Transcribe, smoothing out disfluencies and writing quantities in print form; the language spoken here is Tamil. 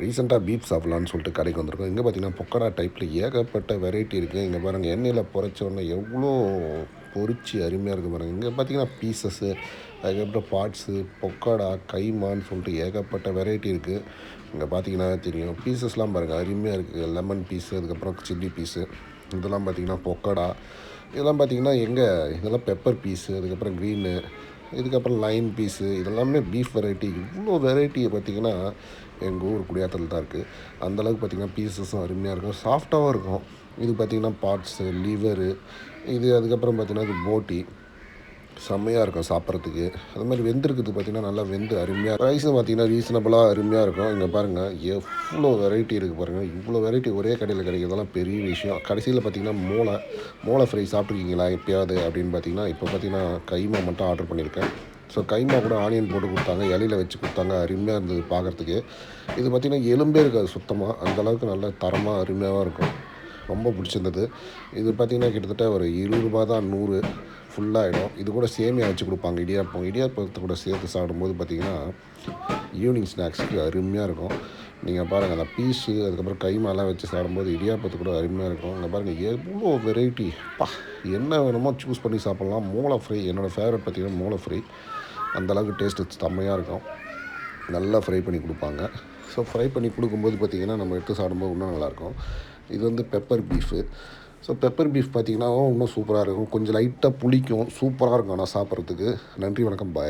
ரீசெண்டாக பீஃப் சாப்பிட்லான்னு சொல்லிட்டு கடைக்கு வந்திருக்கோம். இங்கே பார்த்தீங்கன்னா, பொக்கடா டைப்பில் ஏகப்பட்ட வெரைட்டி இருக்குது. இங்கே பாருங்கள், எண்ணெயில் பொரிச்ச உடனே எவ்வளோ பொரிச்சு அருமையாக இருக்குது பாருங்கள். இங்கே பார்த்தீங்கன்னா பீசஸ்ஸு, அதுக்கப்புறம் பார்ட்ஸு, பொக்கடா, கைமான்னு சொல்லிட்டு ஏகப்பட்ட வெரைட்டி இருக்குது. இங்கே பார்த்தீங்கன்னா தெரியும். பீசஸ்லாம் பாருங்கள், அருமையாக இருக்குது. லெமன் பீஸு, அதுக்கப்புறம் சில்லி பீஸு, இதெல்லாம் பார்த்தீங்கன்னா பொக்கடா. இதெல்லாம் பார்த்தீங்கன்னா இதெல்லாம் பெப்பர் பீஸு, அதுக்கப்புறம் க்ரீனு, இதுக்கப்புறம் லைன் பீஸு, இதெல்லாமே பீஃப் வெரைட்டி. இவ்வளோ வெரைட்டியை பார்த்தீங்கன்னா எங்கள் ஊர் குடியாத்தத்தில் தான் இருக்குது. அந்தளவுக்கு பார்த்திங்கன்னா பீசஸும் அருமையாக இருக்கும், சாஃப்டாகவும் இருக்கும். இது பார்த்திங்கன்னா பார்ட்ஸு, லிவரு, அதுக்கப்புறம் பார்த்திங்கன்னா இது போட்டி செம்மையாக இருக்கும் சாப்பிட்றதுக்கு. அது மாதிரி வெந்திருக்குது பார்த்திங்கன்னா நல்லா வெந்து அருமையாக. ப்ரைஸும் பார்த்திங்கன்னா ரீசனபிளாக அருமையாக இருக்கும். இங்கே பாருங்கள் எவ்வளோ வெரைட்டி இருக்குது பாருங்கள். இவ்வளோ வெரைட்டி ஒரே கடையில் கிடைக்கிறதெல்லாம் பெரிய விஷயம். கடைசியில் பார்த்திங்கன்னா மோளை ஃப்ரை சாப்பிட்ருக்கீங்களா எப்பயாவது அப்படின்னு பார்த்திங்கன்னா, இப்போ பார்த்திங்கன்னா கைமா மட்டும் ஆர்டர் பண்ணியிருக்கேன். ஸோ கைமா கூட ஆனியன் போட்டு கொடுத்தாங்க, இலையில வச்சு கொடுத்தாங்க, அருமையாக இருந்தது பார்க்குறதுக்கு. இது பார்த்திங்கன்னா எலும்பே இருக்காது சுத்தமாக, அந்தளவுக்கு நல்ல தரமாக அருமையாக இருக்கும். ரொம்ப பிடிச்சிருந்தது. இது பார்த்திங்கன்னா கிட்டத்தட்ட ஒரு ரூ. 20 தான் 100 ஃபுல்லாகிடும். இது கூட சேமியா வச்சு கொடுப்பாங்க, இடியாப்பத்து கூட சேர்த்து சாப்பிடும்போது பார்த்திங்கன்னா ஈவினிங் ஸ்நாக்ஸுக்கு அருமையாக இருக்கும். நீங்கள் பாருங்கள், அந்த பீஸு, அதுக்கப்புறம் கைமாலாம் வச்சு சாப்பிடும்போது இடியாப்பத்து கூட அருமையாக இருக்கும். இங்கே பாருங்கள் எவ்வளோ வெரைட்டி, என்ன வேணுமோ சூஸ் பண்ணி சாப்பிட்லாம். மோளை ஃப்ரை என்னோடய ஃபேவரட் பார்த்திங்கன்னா மோளை ஃப்ரை. அந்தளவுக்கு டேஸ்ட்டு செம்மையாக இருக்கும். நல்லா ஃப்ரை பண்ணி கொடுப்பாங்க. ஸோ ஃப்ரை பண்ணி கொடுக்கும்போது பார்த்திங்கன்னா நம்ம எடுத்து சாப்பிடும்போது இன்னும் நல்லாயிருக்கும். இது வந்து pepper beef. So pepper beef பார்த்திங்கன்னா இன்னும் சூப்பராக இருக்கும். கொஞ்சம் லைட்டாக புளிக்கும், சூப்பராக இருக்கும் ஆனால் சாப்பிட்றதுக்கு. நன்றி, வணக்கம், பாய்.